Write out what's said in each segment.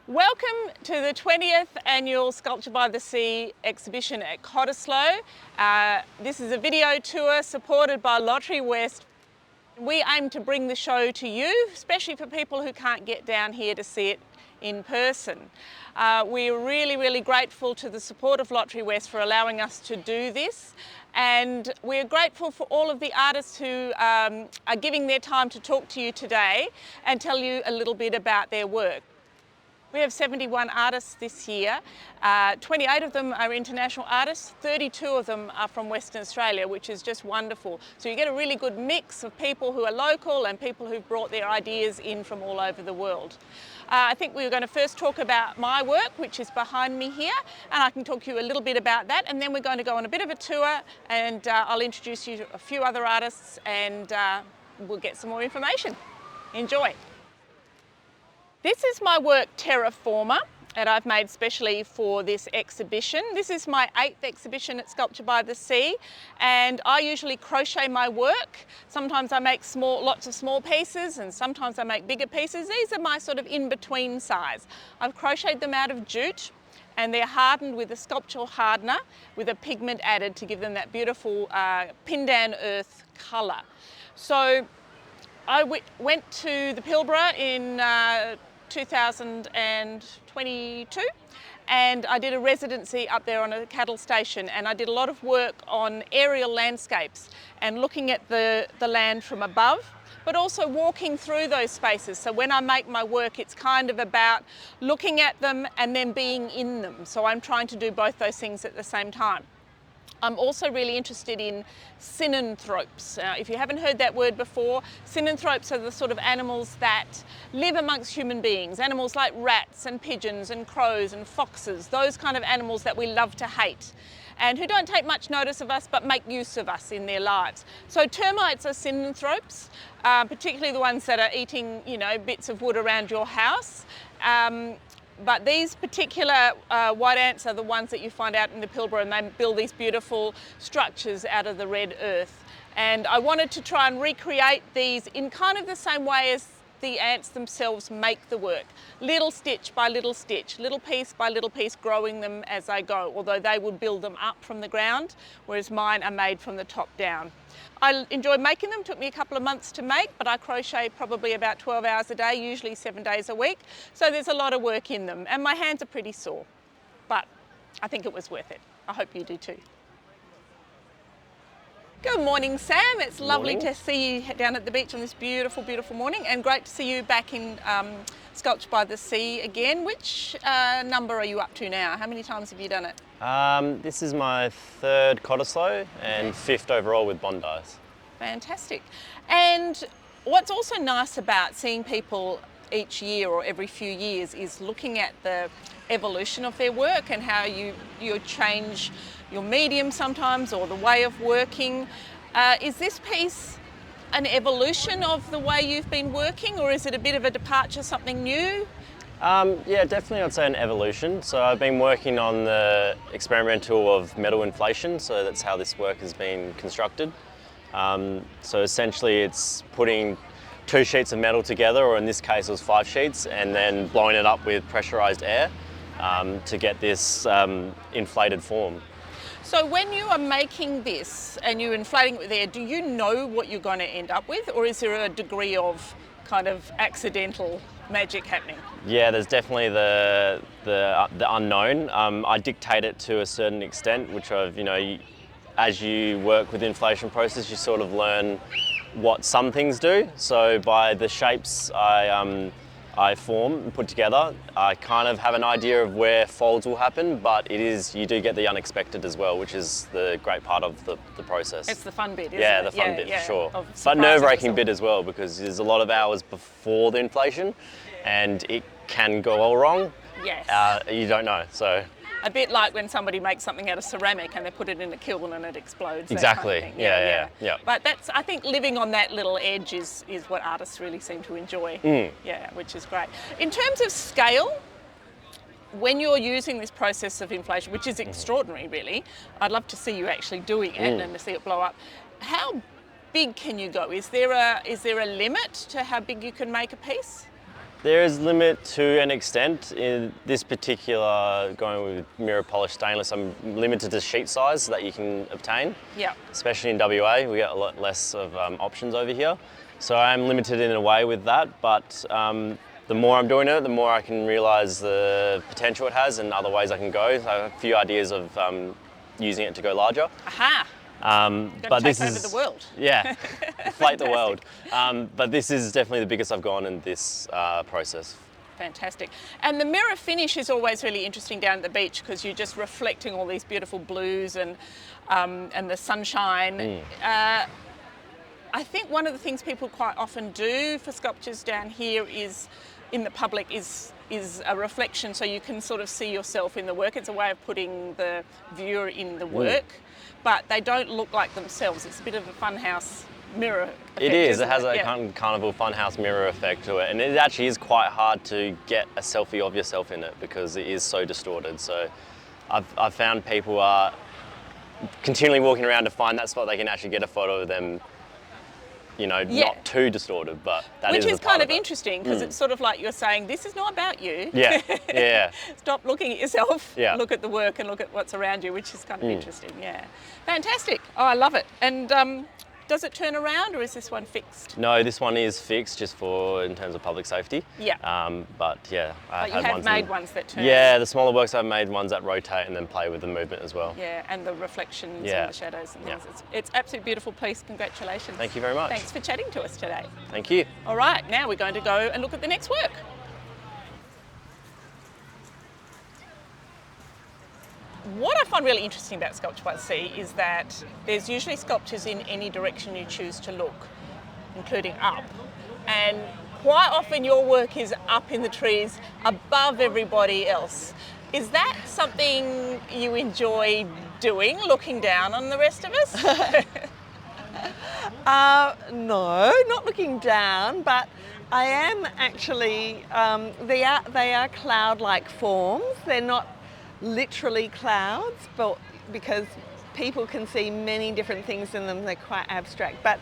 Welcome to the 20th annual Sculpture by the Sea exhibition at Cottesloe. This is a video tour supported by Lotterywest. We aim to bring the show to you, especially for people who can't get down here to see it in person. We're really grateful to the support of Lotterywest for allowing us to do this, and we're grateful for all of the artists who are giving their time to talk to you today and tell you a little bit about their work. We have 71 artists this year. 28 of them are international artists, 32 of them are from Western Australia, which is just wonderful. So you get a really good mix of people who are local and people who've brought their ideas in from all over the world. I think we're going to first talk about my work, which is behind me here, and I can talk to you a little bit about that, and then we're going to go on a bit of a tour, and I'll introduce you to a few other artists, and we'll get some more information. Enjoy. This is my work Terraformer that I've made specially for this exhibition. This is my 8th exhibition at Sculpture by the Sea, and I usually crochet my work. Sometimes I make lots of small pieces, and sometimes I make bigger pieces. These are my sort of in-between size. I've crocheted them out of jute, and they're hardened with a sculptural hardener with a pigment added to give them that beautiful pindan earth colour. So I went to the Pilbara in 2022, and I did a residency up there on a cattle station, and I did a lot of work on aerial landscapes and looking at the land from above, but also walking through those spaces. So when I make my work, it's kind of about looking at them and then being in them. So I'm trying to do both those things at the same time. I'm also really interested in synanthropes. If you haven't heard that word before, synanthropes are the sort of animals that live amongst human beings. Animals like rats and pigeons and crows and foxes, those kind of animals that we love to hate and who don't take much notice of us but make use of us in their lives. So termites are synanthropes, particularly the ones that are eating, bits of wood around your house. But these particular white ants are the ones that you find out in the Pilbara, and they build these beautiful structures out of the red earth. And I wanted to try and recreate these in kind of the same way as the ants themselves make the work. Little stitch by little stitch, little piece by little piece, growing them as I go, although they would build them up from the ground, whereas mine are made from the top down. I enjoy making them. It took me a couple of months to make, but I crochet probably about 12 hours a day, usually 7 days a week. So there's a lot of work in them, and my hands are pretty sore, but I think it was worth it. I hope you do too. Good morning, Sam. It's lovely to see you down at the beach on this beautiful morning, and great to see you back in Sculpture by the Sea again. Which number are you up to now? How many times have you done it? This is my 3rd Cottesloe and 5th overall with Bondi's. Fantastic. And what's also nice about seeing people each year or every few years is looking at the evolution of their work and how you change your medium sometimes, or the way of working. Is this piece an evolution of the way you've been working, or is it a bit of a departure, something new? Yeah, definitely I'd say an evolution. So I've been working on the experimental of metal inflation, so that's how this work has been constructed. So essentially it's putting 2 sheets of metal together, or in this case it was 5 sheets, and then blowing it up with pressurised air to get this inflated form. So when you are making this and you're inflating it with air, do you know what you're going to end up with, or is there a degree of kind of accidental magic happening? Yeah, there's definitely the unknown. I dictate it to a certain extent, which as you work with the inflation process, you sort of learn what some things do. So by the shapes I form and put together, I kind of have an idea of where folds will happen, but you do get the unexpected as well, which is the great part of the process. It's the fun bit, isn't it? Yeah, the fun bit, for sure. But nerve-wracking bit as well, because there's a lot of hours before the inflation, and it can go all wrong. Yes. You don't know, so. A bit like when somebody makes something out of ceramic and they put it in a kiln and it explodes. Exactly. Kind of Yeah. But I think living on that little edge is what artists really seem to enjoy. Yeah, which is great. In terms of scale, when you're using this process of inflation, which is extraordinary really, I'd love to see you actually doing it and to see it blow up. How big can you go? Is there a limit to how big you can make a piece? There is limit to an extent. In this particular, going with mirror polished stainless, I'm limited to sheet size that you can obtain. Yeah. Especially in WA, we get a lot less of options over here. So I'm limited in a way with that, but the more I'm doing it, the more I can realise the potential it has and other ways I can go. So I have a few ideas of using it to go larger. Aha! But this take is over the world. Yeah, inflate the world. But this is definitely the biggest I've gone in this process. Fantastic. And the mirror finish is always really interesting down at the beach because you're just reflecting all these beautiful blues and the sunshine. I think one of the things people quite often do for sculptures down here is, in the public, is a reflection, so you can sort of see yourself in the work. It's a way of putting the viewer in the work, but they don't look like themselves. It's a bit of a funhouse mirror effect. It is. It has a carnival funhouse mirror effect to it, and it actually is quite hard to get a selfie of yourself in it because it is so distorted. So I've found people are continually walking around to find that spot they can actually get a photo of them, you know, not too distorted, but that is Which is kind of it. interesting because it's sort of like you're saying, this is not about you. Yeah, yeah. Stop looking at yourself, Yeah. look at the work and look at what's around you, which is kind of interesting, yeah. Fantastic. Oh, I love it. And does it turn around or is this one fixed? No, this one is fixed just in terms of public safety. Yeah. But yeah, But you have made ones that turn. Yeah, the smaller works I've made ones that rotate and then play with the movement as well. Yeah, and the reflections Yeah. and the shadows and Yeah. things. It's absolutely beautiful piece. Congratulations. Thank you very much. Thanks for chatting to us today. Thank you. All right, now we're going to go and look at the next work. What I find really interesting about Sculpture by the Sea is that there's usually sculptures in any direction you choose to look, including up. And quite often your work is up in the trees above everybody else. Is that something you enjoy doing, looking down on the rest of us? No, not looking down, but I am actually, they are cloud-like forms. They're not literally clouds, but because people can see many different things in them, they're quite abstract. But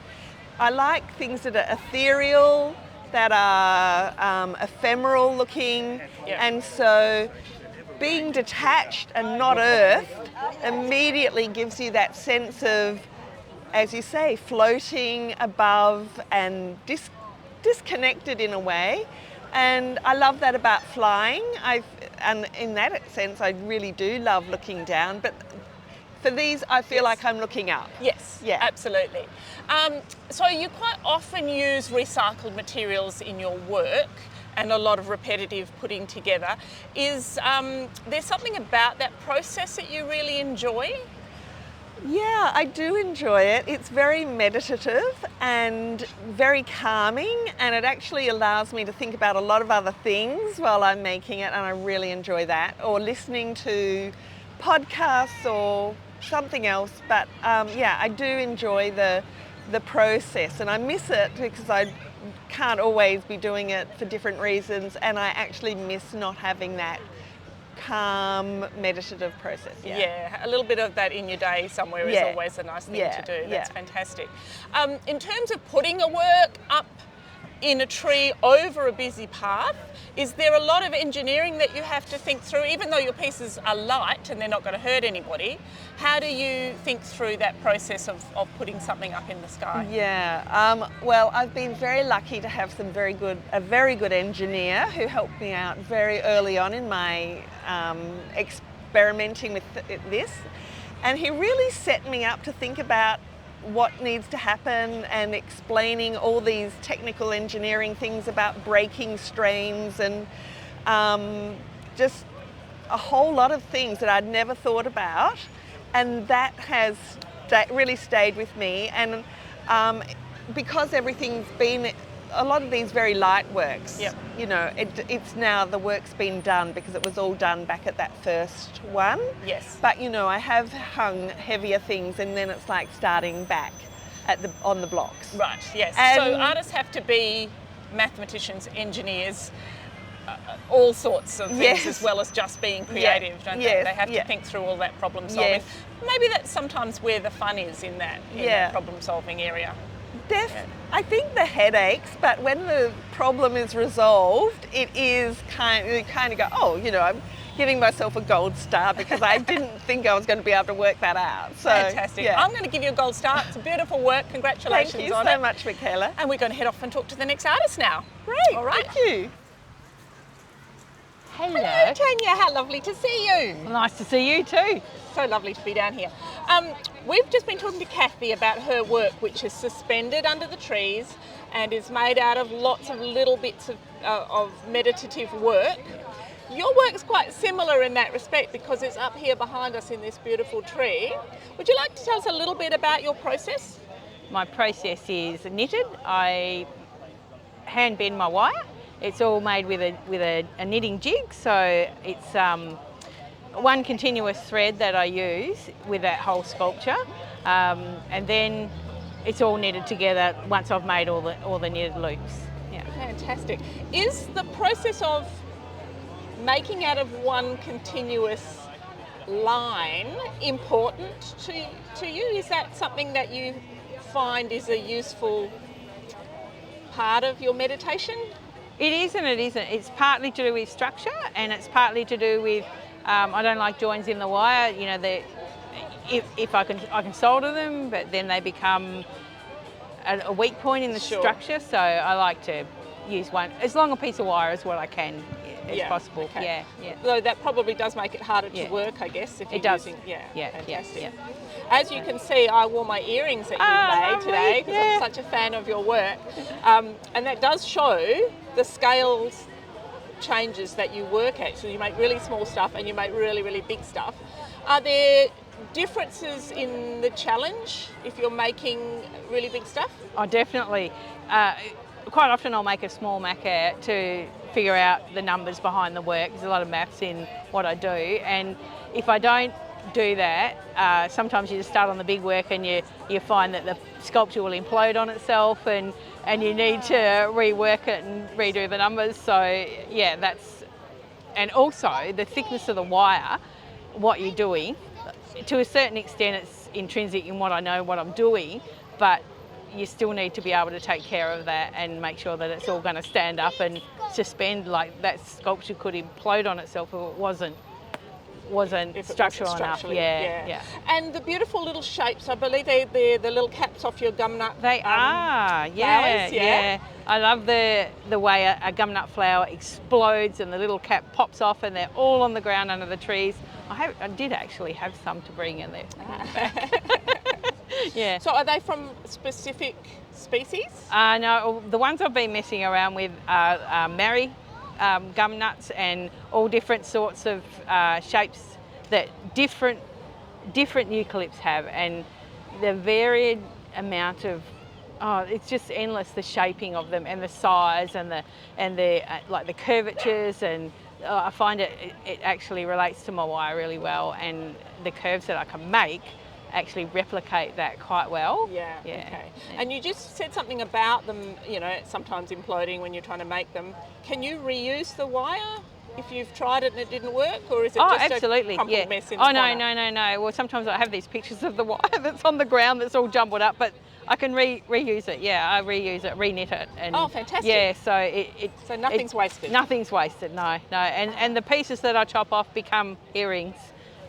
I like things that are ethereal, that are ephemeral looking, and so being detached and not earthed immediately gives you that sense of, as you say, floating above and disconnected in a way. And I love that about flying. And in that sense, I really do love looking down. But for these, I feel like I'm looking up. Yes, yeah, absolutely. So you quite often use recycled materials in your work and a lot of repetitive putting together. Is there something about that process that you really enjoy? Yeah, I do enjoy it. It's very meditative and very calming, and it actually allows me to think about a lot of other things while I'm making it, and I really enjoy that. Or listening to podcasts or something else. But yeah, I do enjoy the process, and I miss it because I can't always be doing it for different reasons, and I actually miss not having that calm meditative process. Yeah, a little bit of that in your day somewhere is always a nice thing to do. That's fantastic. In terms of putting a work up in a tree over a busy path, is there a lot of engineering that you have to think through? Even though your pieces are light and they're not going to hurt anybody, how do you think through that process of putting something up in the sky? Yeah, well, I've been very lucky to have a very good engineer who helped me out very early on in my experimenting with this, and he really set me up to think about what needs to happen and explaining all these technical engineering things about breaking strains and just a whole lot of things that I'd never thought about, and that really stayed with me. And because everything's been a lot of these very light works, you know, it's now the work's been done because it was all done back at that first one. Yes. But you know, I have hung heavier things, and then it's like starting back on the blocks. Right. Yes. And so artists have to be mathematicians, engineers, all sorts of things, as well as just being creative, don't they? They have to think through all that problem solving. Maybe that's sometimes where the fun is in that problem solving area. I think the head aches, but when the problem is resolved, it is you kind of go, oh, you know, I'm giving myself a gold star because I didn't think I was going to be able to work that out. So, Fantastic. yeah. I'm going to give you a gold star. It's beautiful work. Congratulations Thank you on so it. much, Michaela. And we're going to head off and talk to the next artist now. Great. All right. Thank you. Hello, Tanya. How lovely to see you. Nice to see you too. So lovely to be down here. We've just been talking to Kathy about her work, which is suspended under the trees and is made out of lots of little bits of meditative work. Your work's quite similar in that respect because it's up here behind us in this beautiful tree. Would you like to tell us a little bit about your process? My process is knitted. I hand bend my wire. It's all made with a knitting jig, so it's one continuous thread that I use with that whole sculpture, and then it's all knitted together once I've made all the knitted loops. Yeah. Fantastic. Is the process of making out of one continuous line important to you? Is that something that you find is a useful part of your meditation? It is and it isn't. It's partly to do with structure, and it's partly to do with I don't like joins in the wire. You know, if I can solder them, but then they become a weak point in the structure. So I like to use as long a piece of wire as what I can as possible. Okay. Yeah. Though that probably does make it harder to work, I guess, if you're using. Fantastic. Yeah. As you can see, I wore my earrings that you made today because I'm such a fan of your work, and that does show the scales changes that you work at. So you make really small stuff and you make really, really big stuff. Are there differences in the challenge if you're making really big stuff? Oh, definitely. Quite often I'll make a small maquette to figure out the numbers behind the work. There's a lot of maths in what I do, and if I don't do that, sometimes you just start on the big work and you find that the sculpture will implode on itself, and you need to rework it and redo the numbers. So yeah, and also the thickness of the wire, what you're doing, to a certain extent it's intrinsic in what I know what I'm doing, but you still need to be able to take care of that and make sure that it's all going to stand up and suspend. Like that sculpture could implode on itself if it wasn't structural enough. Yeah. And the beautiful little shapes, I believe they're the little caps off your gumnut. They are, yeah. I love the way a gumnut flower explodes and the little cap pops off, and they're all on the ground under the trees. I did actually have some to bring in there. Yeah. So are they from specific species? No, the ones I've been messing around with are Mary gum nuts, and all different sorts of shapes that different eucalypts have, and the varied amount of it's just endless, the shaping of them and the size and the like the curvatures, and I find it actually relates to my wire really well, and the curves that I can make actually replicate that quite well. Yeah. Okay. And you just said something about them, you know, sometimes imploding when you're trying to make them. Can you reuse the wire if you've tried it and it didn't work, or is it just absolutely. a crumpled mess in the corner? No. Well, sometimes I have these pictures of the wire that's on the ground that's all jumbled up, but I can reuse it. Yeah, I reuse it, re-knit it. And fantastic. Yeah, so so nothing's wasted. Nothing's wasted. No. And the pieces that I chop off become earrings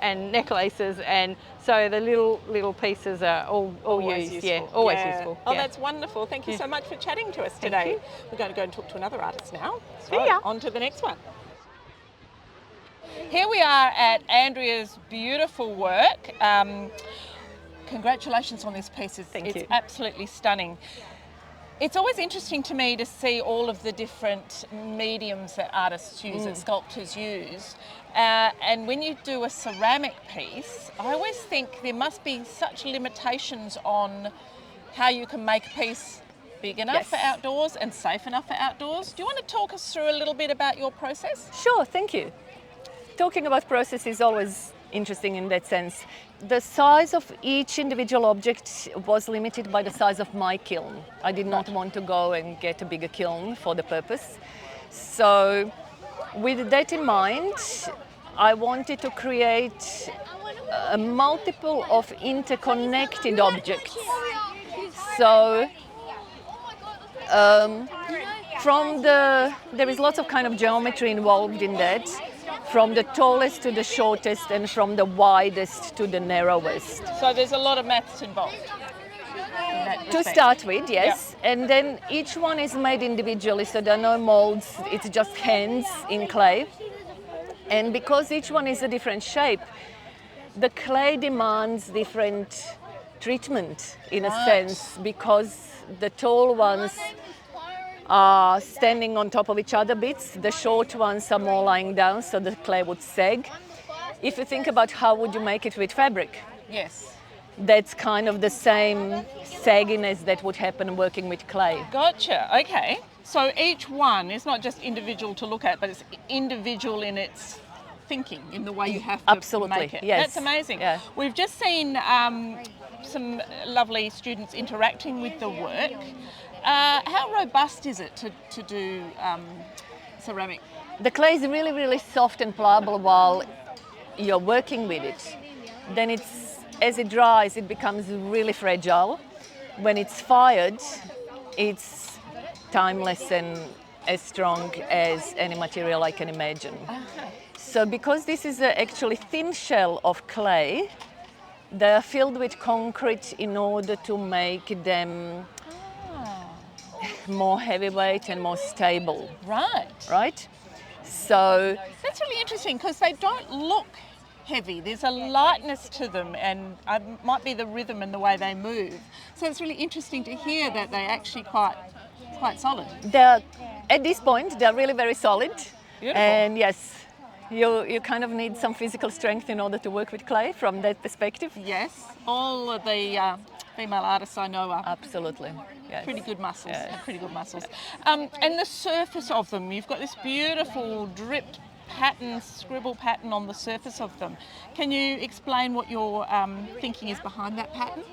and necklaces, and so the little pieces are all always used. Useful. Yeah, always useful. Oh, that's wonderful. Thank you so much for chatting to us today. We're going to go and talk to another artist now. So on to the next one. Here we are at Andrea's beautiful work. Congratulations on this piece. It's absolutely stunning. It's always interesting to me to see all of the different mediums that artists use, that sculptors use. And when you do a ceramic piece, I always think there must be such limitations on how you can make a piece big enough for outdoors and safe enough for outdoors. Do you want to talk us through a little bit about your process? Sure, thank you. Talking about process is always interesting in that sense. The size of each individual object was limited by the size of my kiln. I did not want to go and get a bigger kiln for the purpose. So with that in mind, I wanted to create a multiple of interconnected objects. So There is lots of kind of geometry involved in that, from the tallest to the shortest and from the widest to the narrowest. So there's a lot of maths involved in that To respect. start with, yes, and then each one is made individually, so there are no molds, it's just hands in clay. And because each one is a different shape, the clay demands different treatment in a sense, because the tall ones are standing on top of each other bits, the short ones are more lying down, so the clay would sag. If you think about how would you make it with fabric, Yes. that's kind of the same sagginess that would happen working with clay. Gotcha. Okay. So each one is not just individual to look at, but it's individual in its thinking, in the way you have to Absolutely, make it. yes. That's amazing. Yeah. We've just seen some lovely students interacting with the work. How robust is it to do ceramic? The clay is really, really soft and pliable while you're working with it. Then as it dries, it becomes really fragile. When it's fired, it's timeless and as strong as any material I can imagine. So because this is actually thin shell of clay, they are filled with concrete in order to make them more heavyweight and more stable, Right. right? So That's really interesting because they don't look heavy. There's a lightness to them, and it might be the rhythm and the way they move. So it's really interesting to hear that they're actually quite solid. at this point, they're really very solid. Beautiful. And yes, you kind of need some physical strength in order to work with clay from that perspective. Yes, all of the female artists I know are Absolutely. Yes. pretty good muscles. Yes. Have pretty good muscles. And the surface of them, you've got this beautiful dripped pattern, scribble pattern on the surface of them. Can you explain what your thinking is behind that pattern?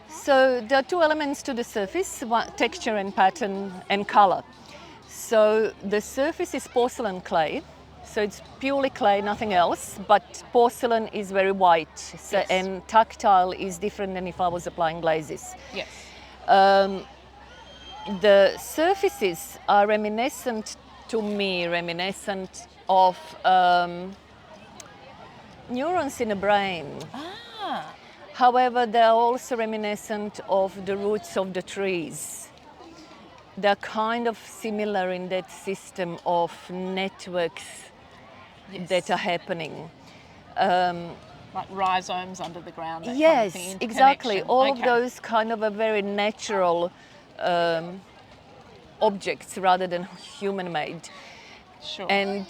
So there are two elements to the surface, texture and pattern and color. So the surface is porcelain clay. So it's purely clay, nothing else, but porcelain is very white, so, Yes. and tactile is different than if I was applying glazes. Yes. The surfaces are reminiscent of neurons in the brain. Ah, However, they are also reminiscent of the roots of the trees. They're kind of similar in that system of networks yes. that are happening. Like rhizomes under the ground. That Yes, kind of thing, exactly. interconnection. All Okay. of those kind of a very natural objects rather than human-made. Sure. And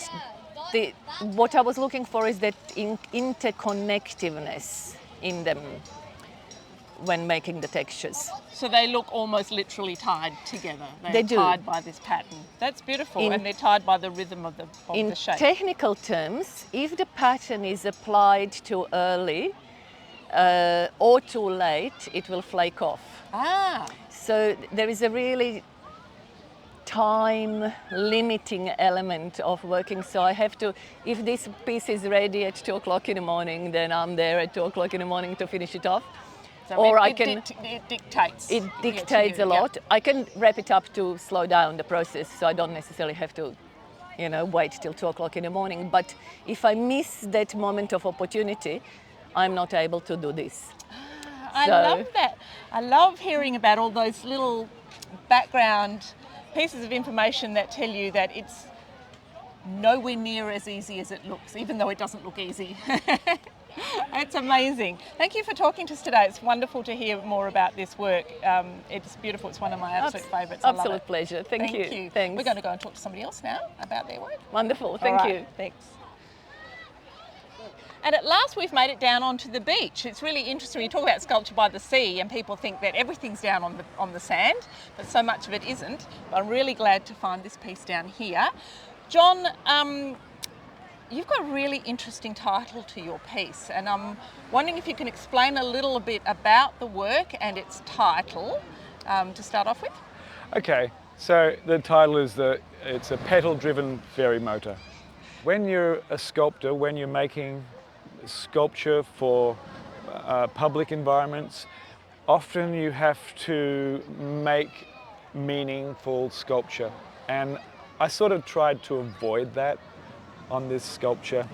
what I was looking for is that interconnectiveness in them when making the textures. So they look almost literally tied together. They They're do. tied by this pattern. That's beautiful, and they're tied by the rhythm of the In shape. technical terms, if the pattern is applied too early or too late, it will flake off. Ah, So there is a really time limiting element of working. So I have to, if this piece is ready at 2 o'clock in the morning, then I'm there at 2 o'clock in the morning to finish it off. so Or it, I it can- it dictates. It to dictates you, a yeah. lot. I can wrap it up to slow down the process, so I don't necessarily have to, wait till 2 o'clock in the morning. But if I miss that moment of opportunity, I'm not able to do this. I So- love that. I love hearing about all those little background pieces of information that tell you that it's nowhere near as easy as it looks, even though it doesn't look easy. It's amazing. Thank you for talking to us today. It's wonderful to hear more about this work. It's beautiful. It's one of my absolute favourites. I love Absolute it. pleasure. Thank you. Thanks. We're going to go and talk to somebody else now about their work. Wonderful. Thank All right, you. Thanks. And at last we've made it down onto the beach. It's really interesting. You talk about sculpture by the sea and people think that everything's down on the sand, but so much of it isn't. But I'm really glad to find this piece down here. John, you've got a really interesting title to your piece, and I'm wondering if you can explain a little bit about the work and its title to start off with. Okay, so the title is it's a pedal-driven ferry motor. When you're a sculptor, when you're making sculpture for public environments, often you have to make meaningful sculpture. And I sort of tried to avoid that on this sculpture.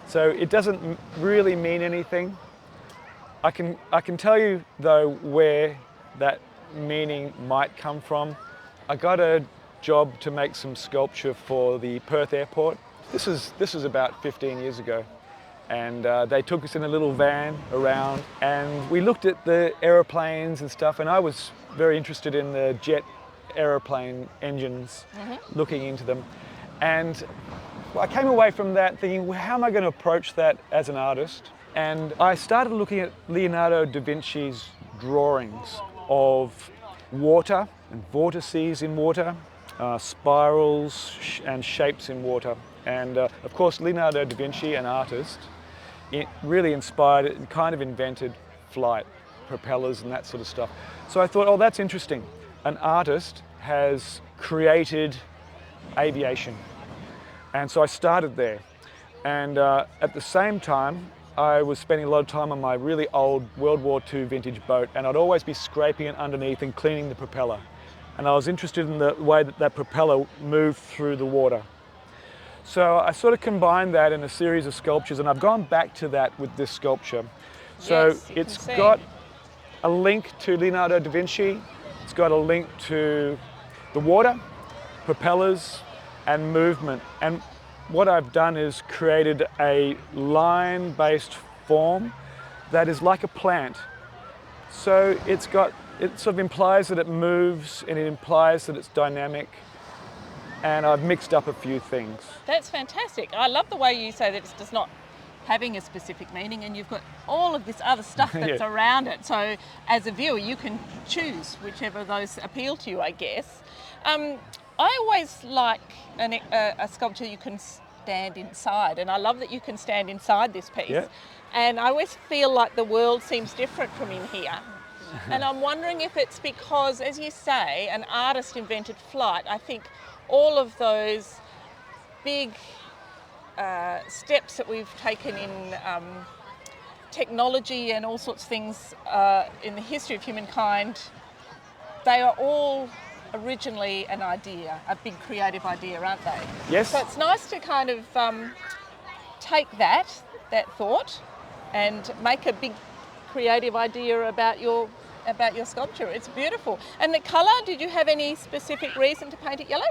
So it doesn't really mean anything. I can tell you though where that meaning might come from. I got a job to make some sculpture for the Perth airport. This is about 15 years ago. And they took us in a little van around and we looked at the aeroplanes and stuff, and I was very interested in the jet aeroplane engines, looking into them. And I came away from that thinking, well, how am I going to approach that as an artist? And I started looking at Leonardo da Vinci's drawings of water and vortices in water, spirals and shapes in water. And of course, Leonardo da Vinci, an artist, it really inspired it and kind of invented flight, propellers and that sort of stuff. So I thought, oh, that's interesting. An artist has created aviation. And so I started there. And at the same time, I was spending a lot of time on my really old World War II vintage boat, and I'd always be scraping it underneath and cleaning the propeller. And I was interested in the way that that propeller moved through the water. So I sort of combined that in a series of sculptures, and I've gone back to that with this sculpture. So Yes, it's got a link to Leonardo da Vinci, it's got a link to the water, propellers, and movement. And what I've done is created a line-based form that is like a plant. So it sort of implies that it moves, and it implies that it's dynamic. And I've mixed up a few things. That's fantastic. I love the way you say that it's just not having a specific meaning, and you've got all of this other stuff that's around it. So as a viewer, you can choose whichever of those appeal to you, I guess. I always like a sculpture you can stand inside, and I love that you can stand inside this piece. Yeah. And I always feel like the world seems different from in here. And I'm wondering if it's because, as you say, an artist invented flight. I think all of those big steps that we've taken in technology and all sorts of things in the history of humankind, they are all originally an idea, a big creative idea, aren't they? Yes. So it's nice to kind of take that thought and make a big creative idea about your sculpture. It's beautiful. And the colour, did you have any specific reason to paint it yellow?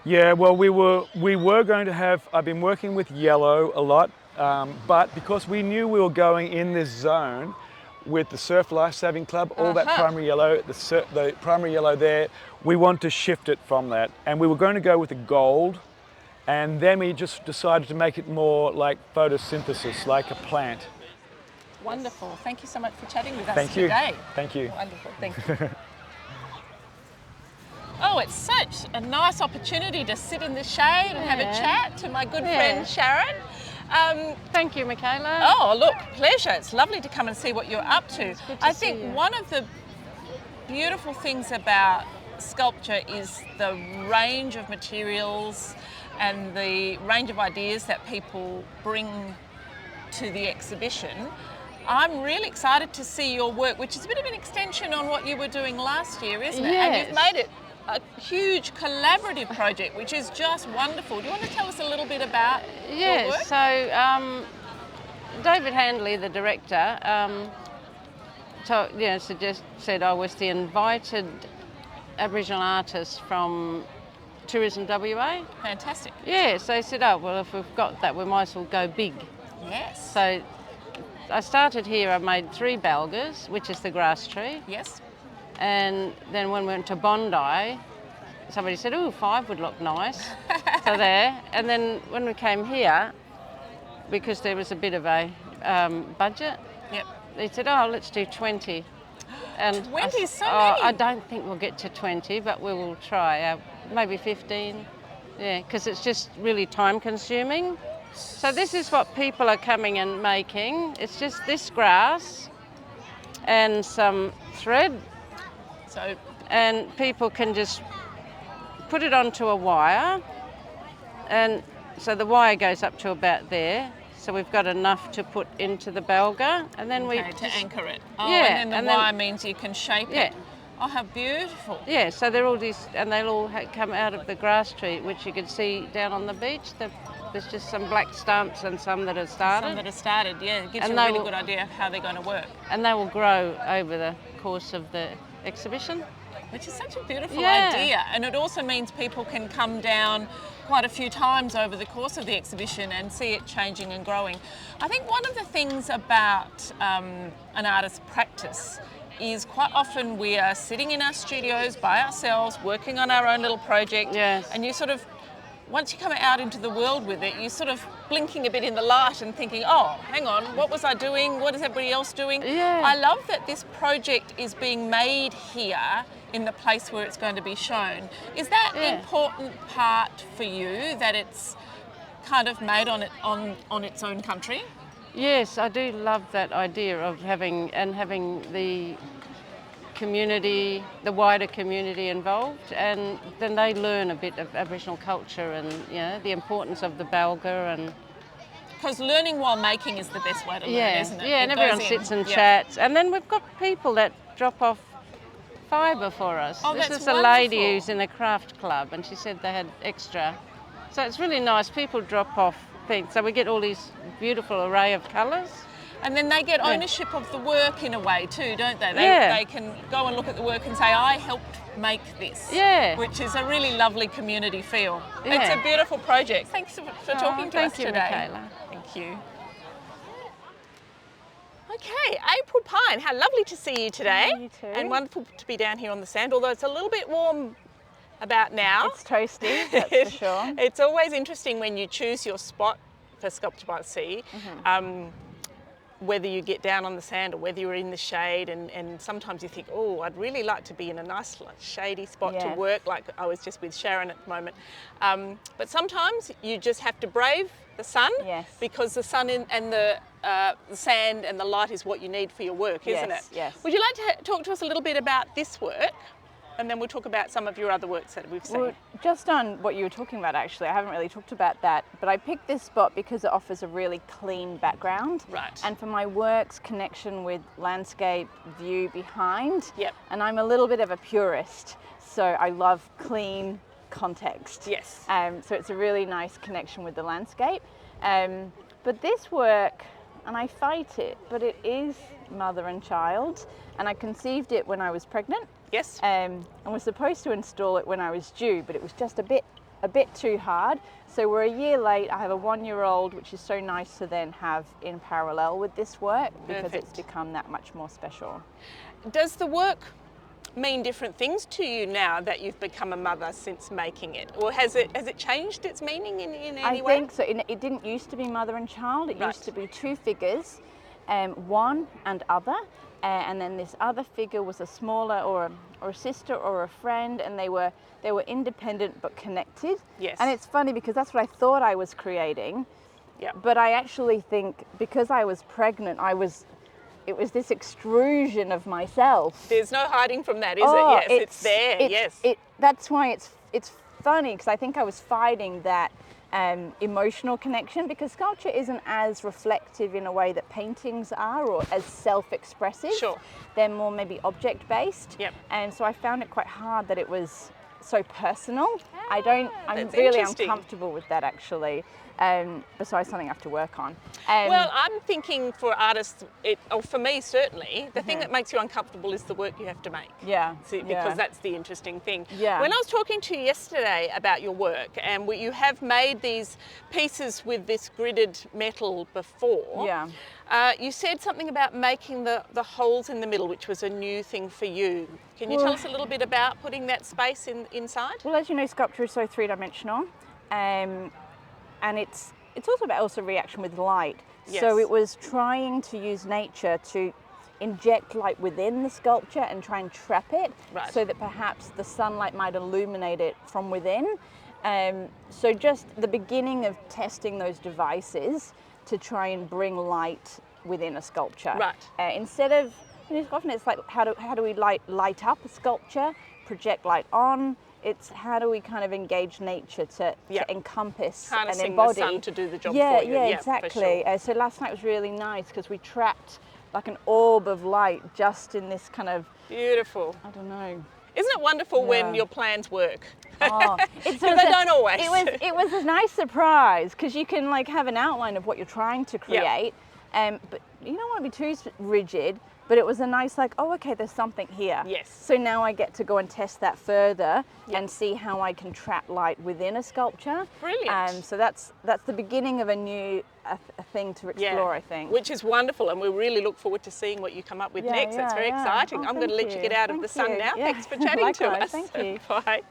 Yeah, well, we were going to have, I've been working with yellow a lot, but because we knew we were going in this zone with the Surf Lifesaving Club, all that primary yellow, the primary yellow there, we want to shift it from that. And we were going to go with the gold, and then we just decided to make it more like photosynthesis, like a plant. Wonderful. Thank you so much for chatting with us Thank you. today. Thank you. Wonderful. Thank you. Oh, it's such a nice opportunity to sit in the shade and have a chat to my good friend Sharon. Thank you, Michaela. Oh, look, pleasure. It's lovely to come and see what you're up to. I think one of the beautiful things about sculpture is the range of materials and the range of ideas that people bring to the exhibition. I'm really excited to see your work, which is a bit of an extension on what you were doing last year, isn't it? Yes. And you've made it a huge collaborative project, which is just wonderful. Do you want to tell us a little bit about your work? So David Handley, the director, said I was the invited Aboriginal artist from Tourism WA. Fantastic. Yeah, so he said, oh, well, if we've got that, we might as well go big. Yes. So I started here, I made 3 balgas, which is the grass tree. Yes. And then when we went to Bondi, somebody said, oh, 5 would look nice. So there. And then when we came here, because there was a bit of a budget, they said, oh, let's do 20. And 20 is so many. many. I don't think we'll get to 20, but we will try. Maybe 15. Yeah, because it's just really time consuming. So this is what people are coming and making. It's just this grass and some thread. And people can just put it onto a wire, and so the wire goes up to about there. So we've got enough to put into the balga, and then to anchor it. Oh, yeah, and then the wire means you can shape it. Oh, how beautiful. Yeah, so they're all these, and they'll all come out of the grass tree, which you can see down on the beach. There's just some black stumps and some that have started. Some that have started, yeah. It gives And you a they really will- good idea of how they're going to work, And they will grow over the course of the exhibition. which is such a beautiful Yeah. idea. And it also means people can come down quite a few times over the course of the exhibition and see it changing and growing. I think one of the things about an artist's practice is quite often we are sitting in our studios by ourselves, working on our own little project, Yes. and you sort of, once you come out into the world with it, you're sort of blinking a bit in the light and thinking, oh, hang on, what was I doing? What is everybody else doing? Yeah. I love that this project is being made here in the place where it's going to be shown. Is that an important part for you, that it's kind of made on its own country? Yes, I do love that idea of having the community, the wider community involved, and then they learn a bit of Aboriginal culture and the importance of the balga and Because learning while making is the best way to learn, isn't it? Yeah, and It everyone goes in. sits and Yeah. chats, and then we've got people that drop off fibre for us. Oh, this that's is a lady wonderful. who's in the craft club, and she said they had extra. So it's really nice. People drop off things, so we get all these beautiful array of colours. And then they get ownership of the work in a way too, don't they? Yeah. They can go and look at the work and say, I helped make this. Yeah. Which is a really lovely community feel. Yeah. It's a beautiful project. Thanks for talking to us thank you, today. Michaela. Thank you. Okay, April Pine, how lovely to see you today. You too. And wonderful to be down here on the sand, although it's a little bit warm about now. It's toasty, that's for sure. It's always interesting when you choose your spot for Sculpture by the Sea, whether you get down on the sand or whether you're in the shade, and sometimes you think, oh, I'd really like to be in a nice shady spot to Yes. work, like I was just with Sharon at the moment. But sometimes you just have to brave the sun, Yes. because the sun and the sand and the light is what you need for your work, isn't Yes, it? yes. Would you like to talk to us a little bit about this work? And then we'll talk about some of your other works that we've seen. Well, just on what you were talking about, actually, I haven't really talked about that, but I picked this spot because it offers a really clean background. Right. And for my work's connection with landscape view behind. Yep. And I'm a little bit of a purist, so I love clean context. Yes. So it's a really nice connection with the landscape. But this work, and I fight it, but it is mother and child, and I conceived it when I was pregnant. Yes. And was supposed to install it when I was due, but it was just a bit too hard. So we're a year late. I have a 1-year-old, which is so nice to then have in parallel with this work, because Perfect. it's become that much more special. Does the work mean different things to you now that you've become a mother since making it, or has it changed its meaning in any way? I think so. It didn't used to be mother and child. It Right. used to be two figures, one and other, and then this other figure was a smaller or a sister or a friend, and they were independent but connected. Yes. And it's funny because that's what I thought I was creating. Yeah. But I actually think because I was pregnant, it was this extrusion of myself. There's no hiding from that, is Oh, it? Yes, it's there. Yes. That's why it's funny, because I think I was fighting that emotional connection, because sculpture isn't as reflective in a way that paintings are, or as self-expressive. Sure. They're more maybe object-based. Yep. And so I found it quite hard that it was so personal. I'm that's really interesting. uncomfortable with that, actually. Besides something I have to work on. Well, I'm thinking for artists, or for me certainly, the thing that makes you uncomfortable is the work you have to make. Yeah, See, yeah. because that's the interesting thing. Yeah. When I was talking to you yesterday about your work, and you have made these pieces with this gridded metal before. Yeah. You said something about making the holes in the middle, which was a new thing for you. Can you tell us a little bit about putting that space inside? Well, as you know, sculpture is so three-dimensional, and it's also about reaction with light. Yes. So it was trying to use nature to inject light within the sculpture and try and trap it, Right. so that perhaps the sunlight might illuminate it from within. So just the beginning of testing those devices to try and bring light within a sculpture. Right. Instead of, often it's like how do we light up a sculpture, project light on. It's how do we kind of engage nature to encompass Harnessing and embody. the sun to do the job Yeah, for you. yeah, Yeah, for exactly. sure. So last night was really nice because we trapped like an orb of light just in this kind of, Beautiful. I don't know. Isn't it wonderful when Yeah. your plans work? Oh, it's Because they don't always. It was a nice surprise because you can like have an outline of what you're trying to Yeah. create, but you don't want to be too rigid. But it was a nice like, oh, okay, there's something here. Yes. So now I get to go and test that further Yeah. and see how I can trap light within a sculpture. Brilliant. So that's the beginning of a new a thing to explore, I think. Which is wonderful, and we really look forward to seeing what you come up with Yeah, next. That's yeah, very yeah. exciting. Oh, I'm going to thank let you you. get out of the Thank sun you. now. Yeah. Thanks for chatting to Likewise, us. thank you. Bye.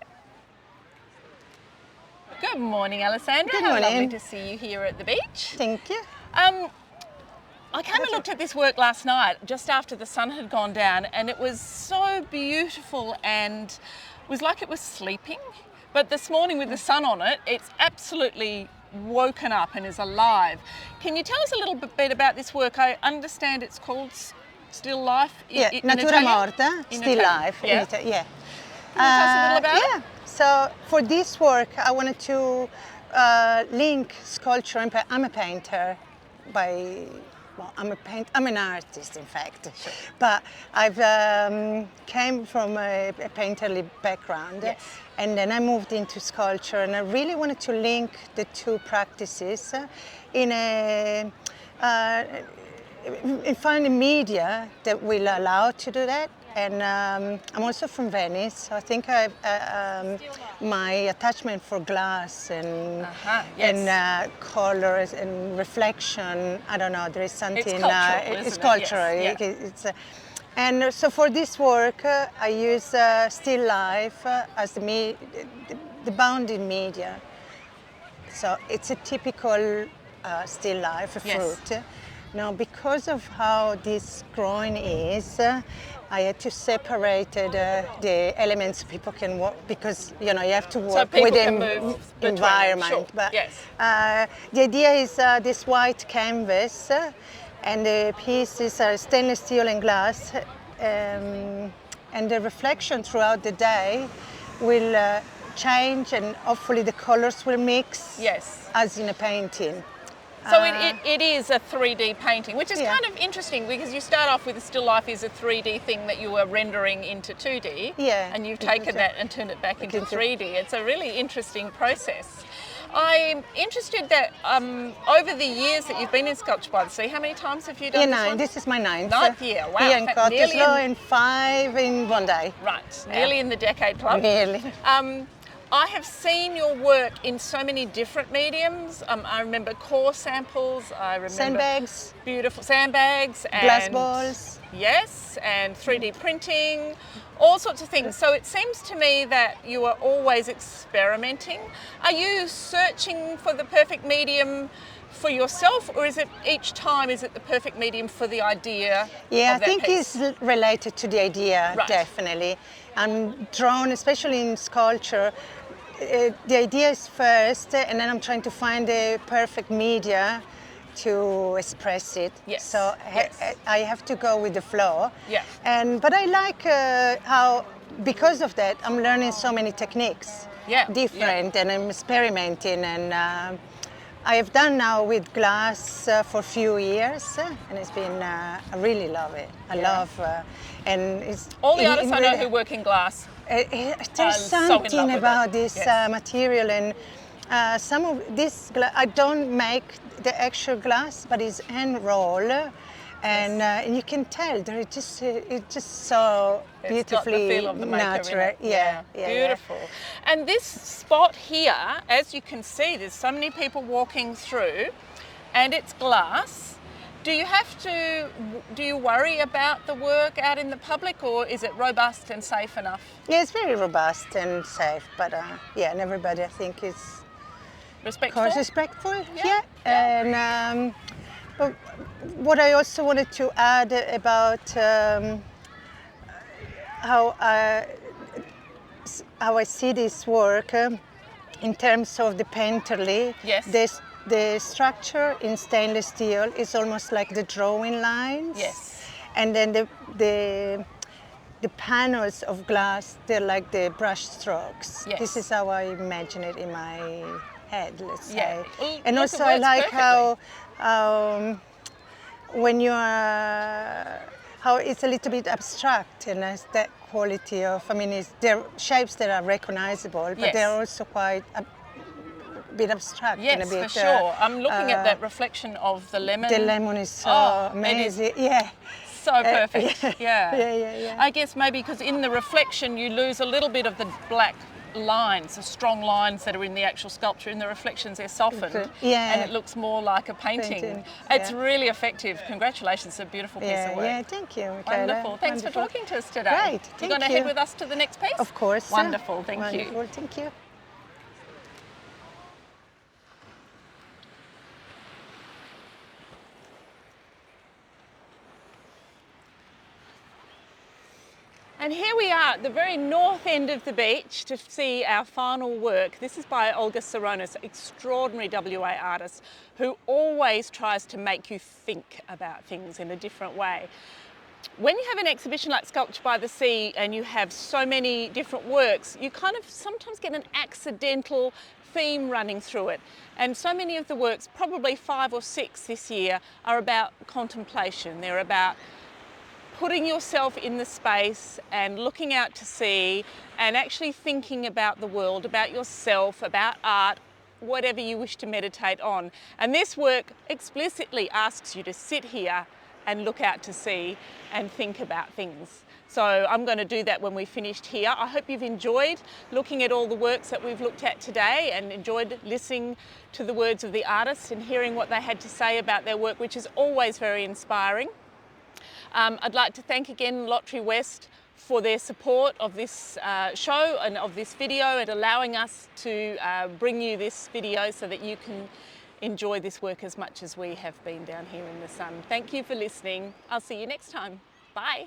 Good morning, Alessandra. Good How lovely morning. to see you here at the beach. Thank you. I came and looked at this work last night, just after the sun had gone down, and it was so beautiful and it was like it was sleeping. But this morning with the sun on it, it's absolutely woken up and is alive. Can you tell us a little bit about this work? I understand it's called Still Life Yeah, in Natura Italian? Morta, In still Italian, life. yeah. Yeah. Can you tell us a little about yeah. it? So for this work, I wanted to link sculpture. I'm a painter well, I'm an artist, in fact. But I've came from a painterly background, Yes. and then I moved into sculpture, and I really wanted to link the two practices in a find a media that will allow to do that. And I'm also from Venice, so I think my attachment for glass and colors and reflection, I don't know, there is something. It's cultural, it's isn't it? cultural. Yes, yeah. And so for this work, I use still life as the bounded media. So it's a typical still life, a Yes. fruit. Now, because of how this growing is, I had to separate the elements people can work, because you have to work people with the can move between them, environment. sure. But Yes. the idea is this white canvas, and the pieces are stainless steel and glass, and the reflection throughout the day will change, and hopefully the colors will mix. Yes. As in a painting. So it is a 3D painting, which is Yeah. kind of interesting because you start off with a still life is a 3D thing that you were rendering into 2D, Yeah. and you've taken that and turned it back into 3D. It's a really interesting process. I'm interested that over the years that you've been in Sculpture by the Sea, how many times have you done this one? This is my ninth. Ninth year, wow. Here in Nearly Cottesloe, and 5 in one day. Right, nearly in the decade club. Nearly. I have seen your work in so many different mediums. I remember core samples. I remember Sandbags, beautiful sandbags, and glass balls. Yes, and 3D printing, all sorts of things. So it seems to me that you are always experimenting. Are you searching for the perfect medium for yourself, or is it each time is it the perfect medium for the idea? Yeah, of I that think piece? it's related to the idea, Right. definitely. I'm drawn, especially in sculpture, the idea is first, and then I'm trying to find the perfect media to express it. Yes, So yes. I have to go with the flow. Yeah. But I like how, because of that, I'm learning so many techniques. Yeah, Different, and I'm experimenting, and I have done now with glass for a few years, and it's been, I really love it. I love, and it's... All the artists I know who work in glass. There's so in love something with about it. this Yes. material, and some of this I don't make the actual glass, but it's hand roll, and you can tell it's just so It's got the beautifully feel of the maker in natural. it. Yeah. Beautiful. And this spot here, as you can see, there's so many people walking through, and it's glass. Do you worry about the work out in the public, or is it robust and safe enough? Yeah, it's very robust and safe, but and everybody I think is Respectful? respectful. Yeah. And but what I also wanted to add about how I see this work in terms of the painterly. Yes. The structure in stainless steel is almost like the drawing lines. Yes. And then the panels of glass, they're like the brush strokes. Yes. This is how I imagine it in my head, let's say. Yeah. Well, And look, also it I works like perfectly. how when you are, how it's a little bit abstract, and it's that quality of, I mean, they're shapes that are recognizable, but Yes. they're also quite a bit abstract. Yes, and a bit, for sure. I'm looking at that reflection of the lemon. The lemon is so Oh, it amazing. Yeah. So perfect. Yeah. Yeah. I guess maybe because in the reflection you lose a little bit of the black lines, the strong lines that are in the actual sculpture. In the reflections they're softened, Yeah. and it looks more like a painting. It's really effective. Congratulations, it's a beautiful piece of work. Yeah, thank you, Michaela. Wonderful. Thanks for talking to us today. Great, You're thank going to you. head with us to the next piece? Of course. Wonderful, thank you. Wonderful, thank you. And here we are at the very north end of the beach to see our final work. This is by Olga Soronis, extraordinary WA artist who always tries to make you think about things in a different way. When you have an exhibition like Sculpture by the Sea and you have so many different works, you kind of sometimes get an accidental theme running through it. And so many of the works, probably 5 or 6 this year, are about contemplation. They're about putting yourself in the space and looking out to sea and actually thinking about the world, about yourself, about art, whatever you wish to meditate on. And this work explicitly asks you to sit here and look out to sea and think about things. So I'm going to do that when we've finished here. I hope you've enjoyed looking at all the works that we've looked at today and enjoyed listening to the words of the artists and hearing what they had to say about their work, which is always very inspiring. I'd like to thank again Lotterywest for their support of this show and of this video and allowing us to bring you this video so that you can enjoy this work as much as we have been down here in the sun. Thank you for listening. I'll see you next time. Bye.